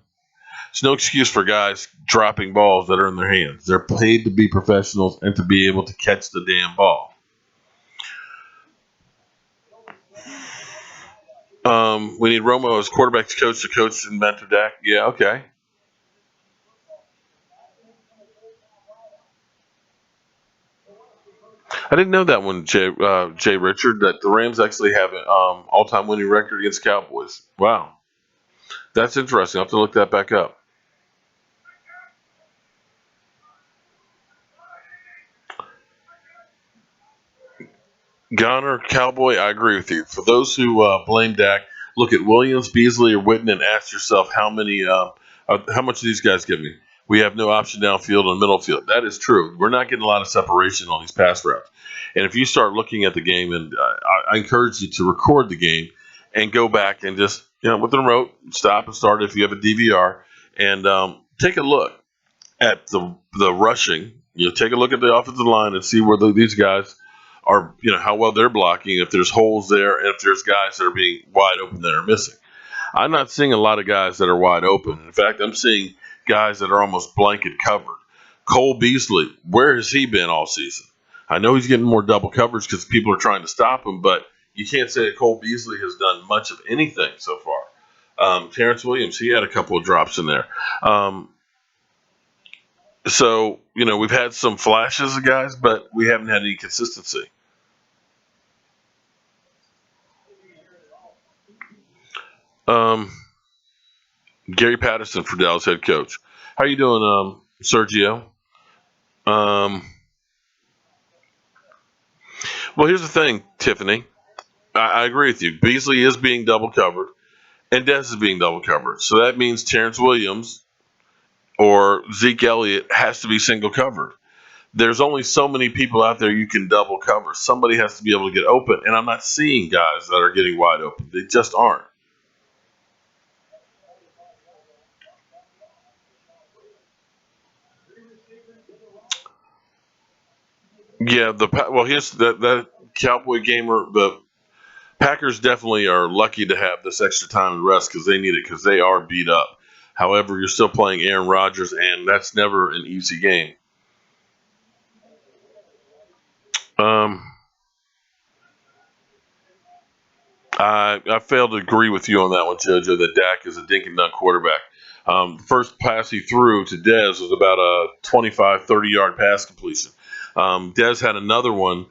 There's no excuse for guys dropping balls that are in their hands. They're paid to be professionals and to be able to catch the damn ball. We need Romo as quarterback to coach and mentor Dak. Yeah, okay. I didn't know that one, Jay Richard, that the Rams actually have an all-time winning record against Cowboys. Wow, that's interesting. I'll have to look that back up. Goner, Cowboy, I agree with you. For those who blame Dak, look at Williams, Beasley, or Witten and ask yourself how much do these guys give me? We have no option downfield and middle field. That is true. We're not getting a lot of separation on these pass routes. And if you start looking at the game, and I encourage you to record the game and go back and just, with the remote, stop and start if you have a DVR, and take a look at the rushing. Take a look at the offensive line and see where these guys are, how well they're blocking, if there's holes there, and if there's guys that are being wide open that are missing. I'm not seeing a lot of guys that are wide open. In fact, I'm seeing guys that are almost blanket covered. Cole Beasley, where has he been all season? I know he's getting more double coverage because people are trying to stop him, but you can't say that Cole Beasley has done much of anything so far. Terrence Williams, he had a couple of drops in there. So, we've had some flashes of guys, but we haven't had any consistency. Gary Patterson for Dallas head coach. How you doing, Sergio? Well, here's the thing, Tiffany. I agree with you. Beasley is being double covered, and Dez is being double covered. So that means Terrence Williams or Zeke Elliott has to be single covered. There's only so many people out there you can double cover. Somebody has to be able to get open, and I'm not seeing guys that are getting wide open. They just aren't. Yeah, here's that Cowboy gamer. The Packers definitely are lucky to have this extra time and rest because they need it because they are beat up. However, you're still playing Aaron Rodgers, and that's never an easy game. Um, I fail to agree with you on that one, JoJo, that Dak is a dink and dunk quarterback. The first pass he threw to Dez was about a 25, 30-yard pass completion. Dez had another one.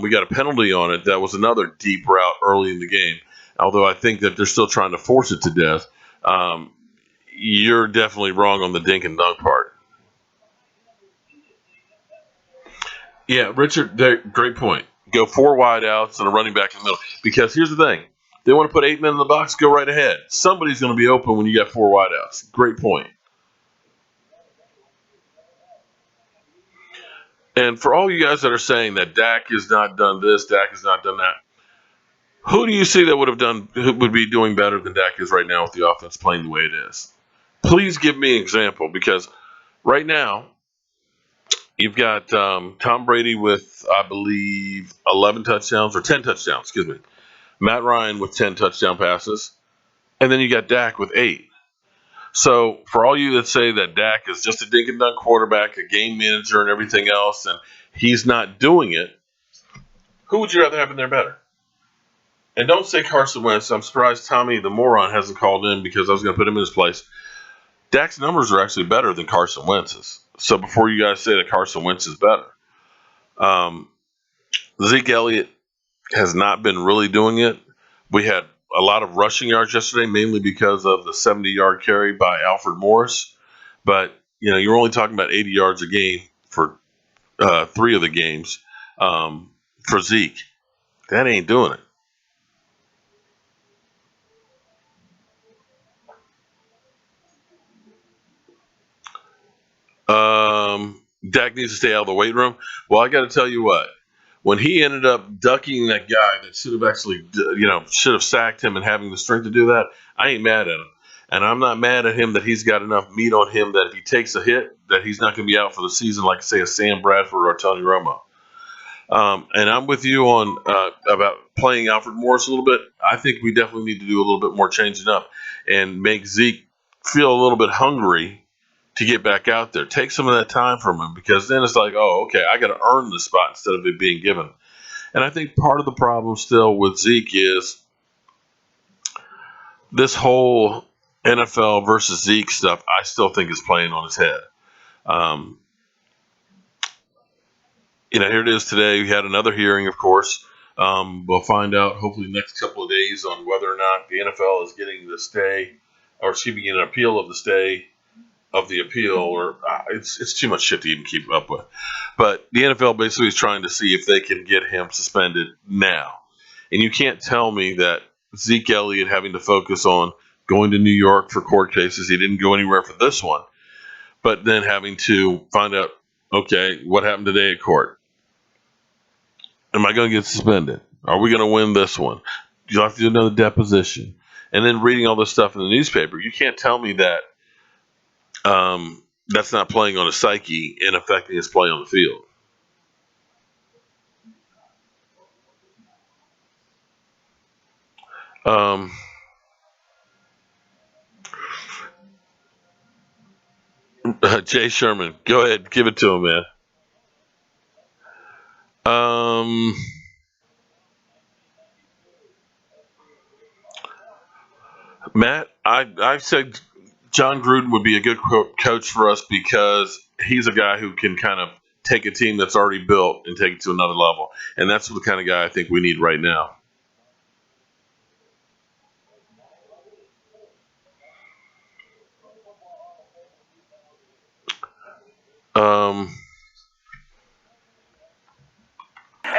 We got a penalty on it. That was another deep route early in the game. Although I think that they're still trying to force it to Dez. You're definitely wrong on the dink and dunk part. Yeah, Richard, great point. Go 4 wide outs and a running back in the middle. Because here's the thing. They want to put 8 men in the box, go right ahead. Somebody's going to be open when you got 4 wide outs. Great point. And for all you guys that are saying that Dak has not done this, Dak has not done that, who do you see that would be doing better than Dak is right now with the offense playing the way it is? Please give me an example because right now you've got Tom Brady with, I believe, 11 touchdowns or 10 touchdowns, excuse me. Matt Ryan with 10 touchdown passes. And then you got Dak with 8. So for all you that say that Dak is just a dink and dunk quarterback, a game manager, and everything else, and he's not doing it, who would you rather have in there better? And don't say Carson Wentz. I'm surprised Tommy the moron hasn't called in because I was going to put him in his place. Dak's numbers are actually better than Carson Wentz's. So before you guys say that Carson Wentz is better, Zeke Elliott has not been really doing it. We had a lot of rushing yards yesterday, mainly because of the 70-yard carry by Alfred Morris. But, you're only talking about 80 yards a game for 3 of the games for Zeke. That ain't doing it. Dak needs to stay out of the weight room. Well, I got to tell you what. When he ended up ducking that guy that should have actually, should have sacked him and having the strength to do that, I ain't mad at him. And I'm not mad at him that he's got enough meat on him that if he takes a hit, that he's not going to be out for the season like, say, a Sam Bradford or Tony Romo. And I'm with you on about playing Alfred Morris a little bit. I think we definitely need to do a little bit more changing up and make Zeke feel a little bit hungry to get back out there. Take some of that time from him because then it's like, oh, okay, I got to earn the spot instead of it being given. And I think part of the problem still with Zeke is this whole NFL versus Zeke stuff, I still think is playing on his head. Um, here it is today. We had another hearing, of course. We'll find out hopefully the next couple of days on whether or not the NFL is getting the stay, or excuse me, an appeal of the stay of the appeal, or it's too much shit to even keep up with. But the NFL basically is trying to see if they can get him suspended now. And you can't tell me that Zeke Elliott having to focus on going to New York for court cases, he didn't go anywhere for this one, but then having to find out, okay, what happened today at court? Am I going to get suspended? Are we going to win this one? Do you have to do another deposition? And then reading all this stuff in the newspaper, you can't tell me that that's not playing on his psyche and affecting his play on the field. Jay Sherman, go ahead, give it to him, man. Matt, I said John Gruden would be a good coach for us because he's a guy who can kind of take a team that's already built and take it to another level. And that's the kind of guy I think we need right now. And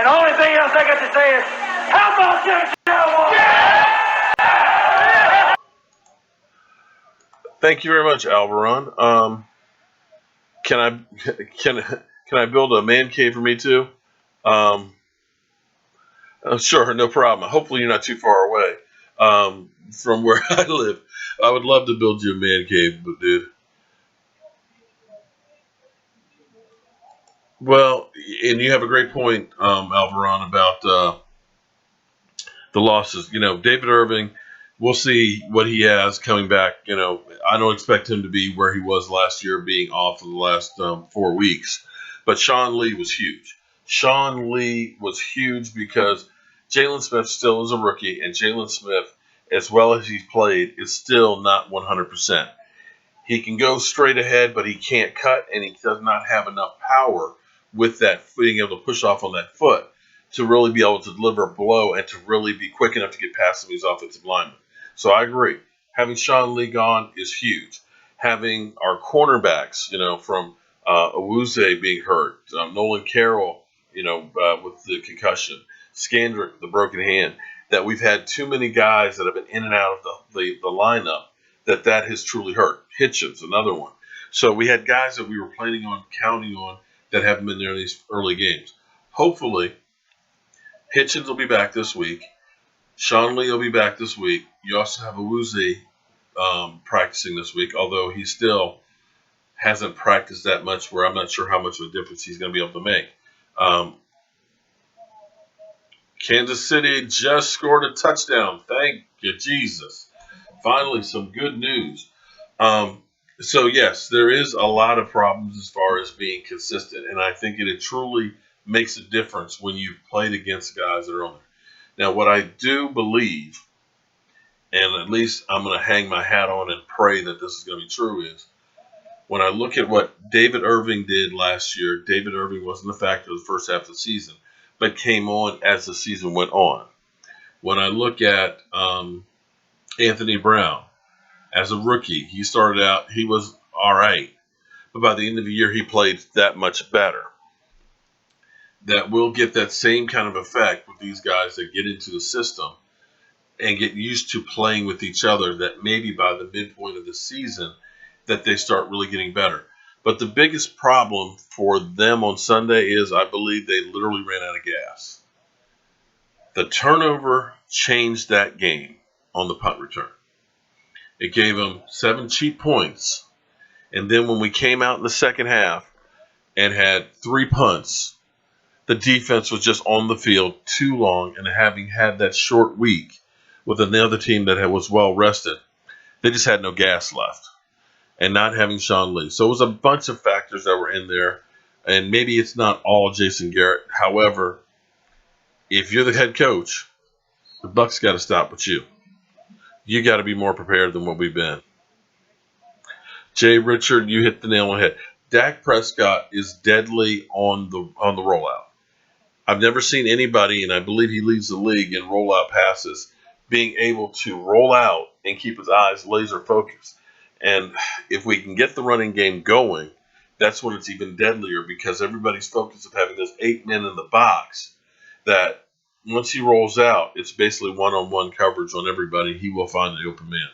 the only thing else I got to say is, how about them Cowboys? Thank you very much, Alvaron. Can I build a man cave for me too? Sure, no problem. Hopefully you're not too far away from where I live. I would love to build you a man cave, but dude. Well, and you have a great point, Alvaron, about the losses. David Irving, we'll see what he has coming back. I don't expect him to be where he was last year, being off for the last 4 weeks. But Sean Lee was huge. Sean Lee was huge because Jalen Smith still is a rookie, and Jalen Smith, as well as he's played, is still not 100%. He can go straight ahead, but he can't cut, and he does not have enough power with that, being able to push off on that foot to really be able to deliver a blow and to really be quick enough to get past some of these offensive linemen. So I agree. Having Sean Lee gone is huge. Having our cornerbacks, from Awuzie being hurt, Nolan Carroll, with the concussion, Scandrick with the broken hand, that we've had too many guys that have been in and out of the lineup that has truly hurt. Hitchens, another one. So we had guys that we were planning on, counting on, that haven't been there in these early games. Hopefully, Hitchens will be back this week. Sean Lee will be back this week. You also have Awuzie practicing this week, although he still hasn't practiced that much where I'm not sure how much of a difference he's going to be able to make. Kansas City just scored a touchdown. Thank you, Jesus. Finally, some good news. So, yes, there is a lot of problems as far as being consistent, and I think it truly makes a difference when you've played against guys that are on there. Now, what I do believe, and at least I'm going to hang my hat on and pray that this is going to be true, is when I look at what David Irving did last year, David Irving wasn't a factor the first half of the season, but came on as the season went on. When I look at Anthony Brown, as a rookie, he started out, he was all right. But by the end of the year, he played that much better. That will get that same kind of effect with these guys that get into the system and get used to playing with each other, that maybe by the midpoint of the season that they start really getting better. But the biggest problem for them on Sunday is I believe they literally ran out of gas. The turnover changed that game on the punt return. It gave them 7 cheap points. And then when we came out in the second half and had 3 punts, the defense was just on the field too long. And having had that short week with another team that was well rested, they just had no gas left. And not having Sean Lee. So it was a bunch of factors that were in there. And maybe it's not all Jason Garrett. However, if you're the head coach, the buck's got to stop with you. You got to be more prepared than what we've been. Jay Richard, you hit the nail on the head. Dak Prescott is deadly on the rollout. I've never seen anybody, and I believe he leads the league in rollout passes, being able to roll out and keep his eyes laser focused. And if we can get the running game going, that's when it's even deadlier because everybody's focused of having those 8 men in the box that once he rolls out, it's basically one-on-one coverage on everybody. He will find the open man.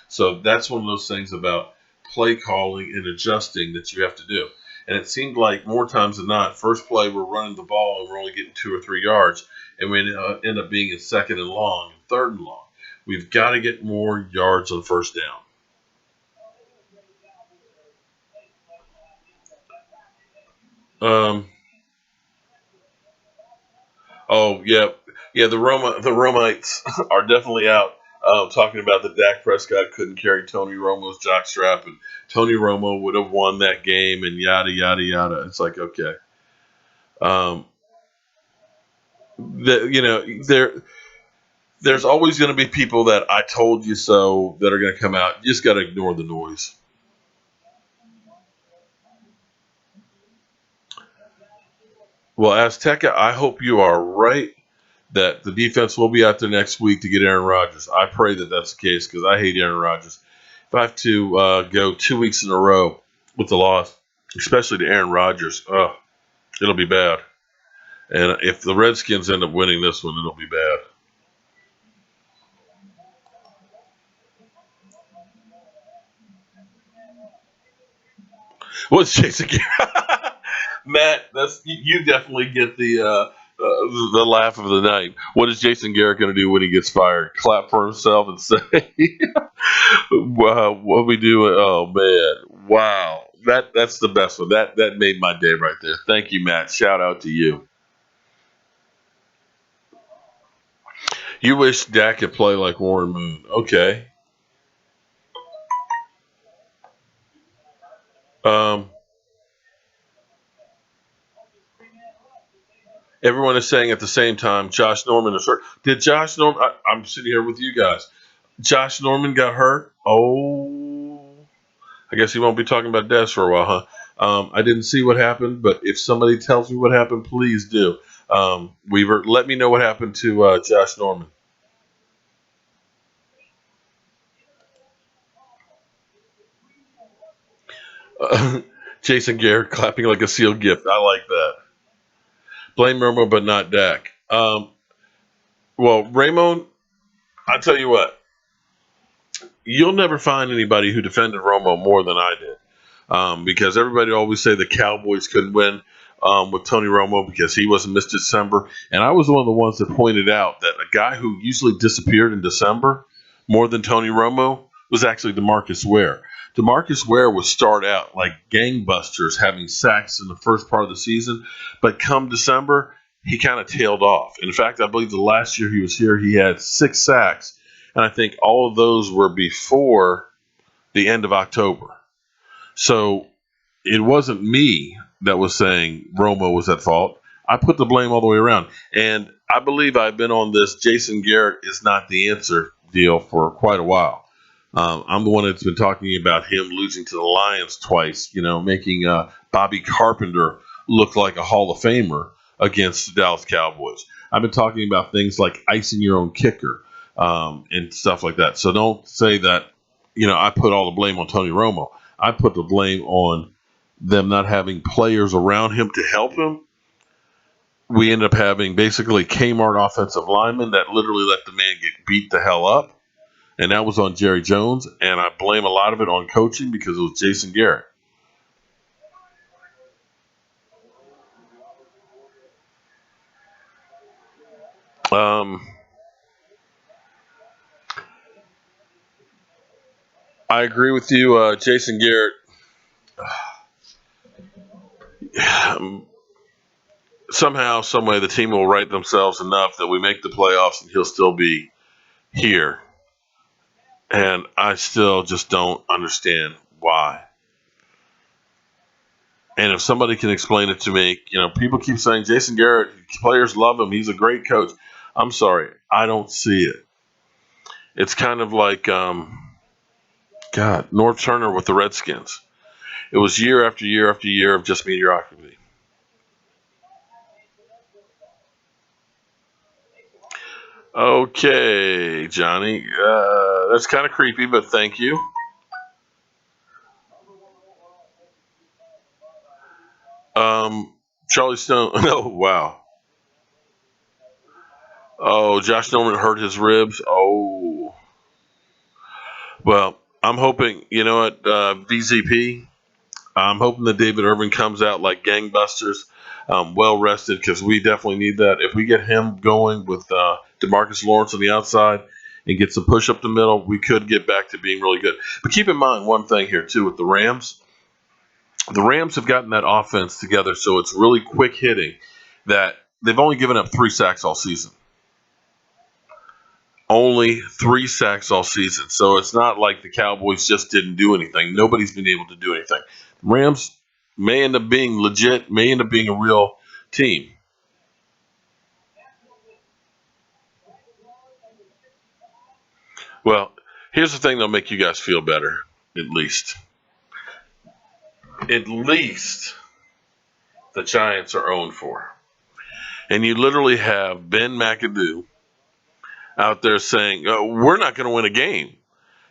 So that's one of those things about play calling and adjusting that you have to do. And it seemed like more times than not, first play we're running the ball and we're only getting 2 or 3 yards, and we end up being in second and long, and third and long. We've got to get more yards on first down. Oh yeah, yeah. The Romites are definitely out. Talking about that Dak Prescott couldn't carry Tony Romo's jockstrap, and Tony Romo would have won that game, and yada yada yada. It's like okay, um, there's always going to be people that I told you so that are going to come out. You just got to ignore the noise. Well, Azteca, I hope you are right that the defense will be out there next week to get Aaron Rodgers. I pray that that's the case because I hate Aaron Rodgers. If I have to go 2 weeks in a row with the loss, especially to Aaron Rodgers, it'll be bad. And if the Redskins end up winning this one, it'll be bad. What's Jason Garrett? Matt, that's you definitely get the laugh of the night. What is Jason Garrett going to do when he gets fired? Clap for himself and say, "Wow, what we do?" Oh man, wow, that's the best one. That made my day right there. Thank you, Matt. Shout out to you. You wish Dak could play like Warren Moon. Okay. Um, Everyone is saying at the same time, Josh Norman is hurt. Did Josh Norman? I'm sitting here with you guys. Josh Norman got hurt. Oh, I guess he won't be talking about Des for a while, huh? I didn't see what happened, but if somebody tells me what happened, please do. Weaver, let me know what happened to Josh Norman. Jason Garrett clapping like a sealed gift. I like that. Blame Romo, but not Dak. Well, Raymond, I tell you what, you'll never find anybody who defended Romo more than I did. Because everybody always say the Cowboys couldn't win with Tony Romo because he wasn't missed December. And I was one of the ones that pointed out that a guy who usually disappeared in December more than Tony Romo was actually DeMarcus Ware. DeMarcus Ware would start out like gangbusters having sacks in the first part of the season, but come December, he kind of tailed off. In fact, I believe the last year he was here, he had 6 sacks, and I think all of those were before the end of October. So it wasn't me that was saying Romo was at fault. I put the blame all the way around. And I believe I've been on this Jason Garrett is not the answer deal for quite a while. I'm the one that's been talking about him losing to the Lions twice, making Bobby Carpenter look like a Hall of Famer against the Dallas Cowboys. I've been talking about things like icing your own kicker and stuff like that. So don't say that, I put all the blame on Tony Romo. I put the blame on them not having players around him to help him. We end up having basically Kmart offensive linemen that literally let the man get beat the hell up. And that was on Jerry Jones. And I blame a lot of it on coaching because it was Jason Garrett. Um, I agree with you, Jason Garrett. Somehow, someway, the team will right themselves enough that we make the playoffs and he'll still be here. And I still just don't understand why. And if somebody can explain it to me, people keep saying Jason Garrett, players love him. He's a great coach. I'm sorry, I don't see it. It's kind of like North Turner with the Redskins. It was year after year after year of just mediocrity. Okay, Johnny. That's kind of creepy, but thank you. Charlie Stone. Oh, wow. Oh, Josh Norman hurt his ribs. Oh. Well, I'm hoping, you know what, VZP, I'm hoping that David Irving comes out like gangbusters, well rested, because we definitely need that. If we get him going with DeMarcus Lawrence on the outside and get some push up the middle, we could get back to being really good. But keep in mind one thing here, too, with the Rams. The Rams have gotten that offense together, so it's really quick hitting that they've only given up 3 sacks all season. Only 3 sacks all season. So it's not like the Cowboys just didn't do anything. Nobody's been able to do anything. The Rams may end up being legit, may end up being a real team. Well, here's the thing that'll make you guys feel better, at least. At least the Giants are 0-4. And you literally have Ben McAdoo out there saying, oh, we're not going to win a game.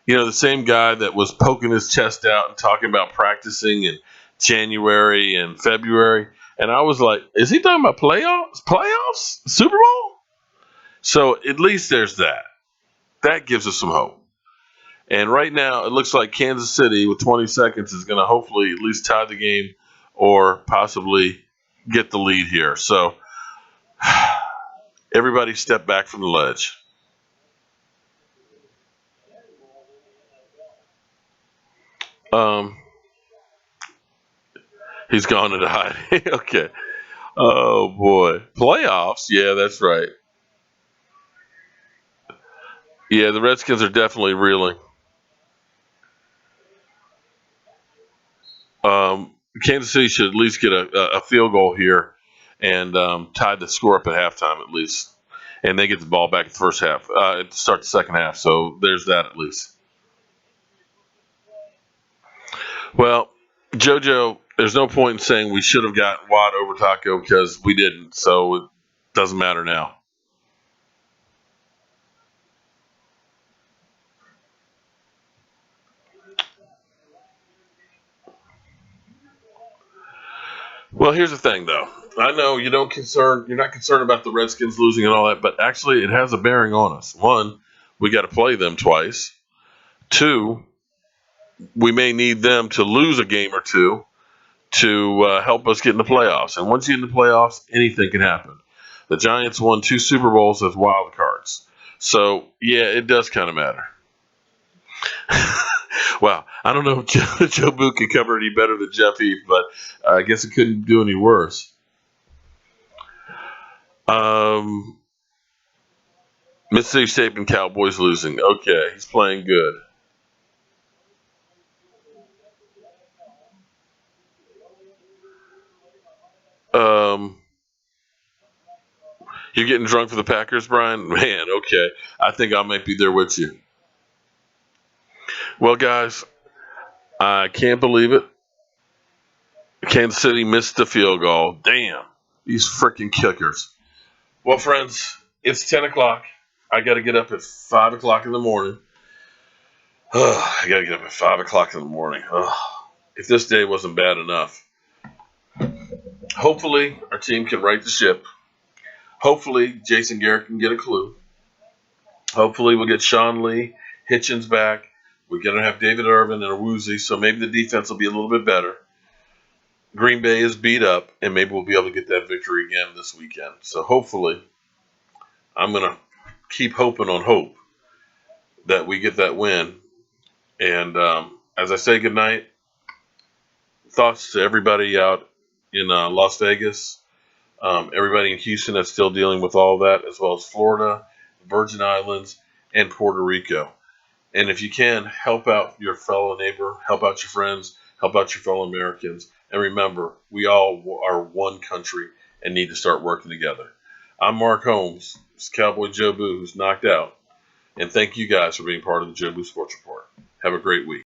You know, the same guy that was poking his chest out and talking about practicing in January and February. And I was like, is he talking about playoffs? Playoffs? Super Bowl? So at least there's that. That gives us some hope. And right now, it looks like Kansas City with 20 seconds is going to hopefully at least tie the game or possibly get the lead here. So everybody step back from the ledge. Um, he's gone into hiding. Okay. Oh boy, playoffs. Yeah, that's right. Yeah, the Redskins are definitely reeling. Kansas City should at least get a field goal here and tie the score up at halftime at least, and they get the ball back at the first half. To start the second half. So there's that at least. Well, JoJo, there's no point in saying we should have got Watt over Taco because we didn't. So it doesn't matter now. Well, here's the thing, though. I know you're not concerned about the Redskins losing and all that, but actually, it has a bearing on us. One, we got to play them twice. Two, we may need them to lose a game or two to help us get in the playoffs. And once you get in the playoffs, anything can happen. The Giants won 2 Super Bowls as wild cards, so yeah, it does kind of matter. Wow, I don't know if Joe Boot could cover any better than Jeff Heath, but I guess it couldn't do any worse. Um, Mississippi State and Cowboys losing. Okay, he's playing good. Um, you're getting drunk for the Packers, Brian? Man, okay. I think I might be there with you. Well, guys, I can't believe it. Kansas City missed the field goal. Damn, these freaking kickers. Well, friends, it's 10 o'clock. I got to get up at 5 o'clock in the morning. I got to get up at 5 o'clock in the morning. If this day wasn't bad enough. Hopefully, our team can right the ship. Hopefully, Jason Garrett can get a clue. Hopefully, we'll get Sean Lee, Hitchens back. We're going to have David Irvin and a Woozy, so maybe the defense will be a little bit better. Green Bay is beat up, and maybe we'll be able to get that victory again this weekend. So hopefully, I'm going to keep hoping on hope that we get that win. And as I say goodnight, thoughts to everybody out in Las Vegas, everybody in Houston that's still dealing with all that, as well as Florida, Virgin Islands, and Puerto Rico. And if you can, help out your fellow neighbor, help out your friends, help out your fellow Americans. And remember, we all are one country and need to start working together. I'm Mark Holmes. It's Cowboy Joe Boo, who's knocked out. And thank you guys for being part of the Jobu Sports Report. Have a great week.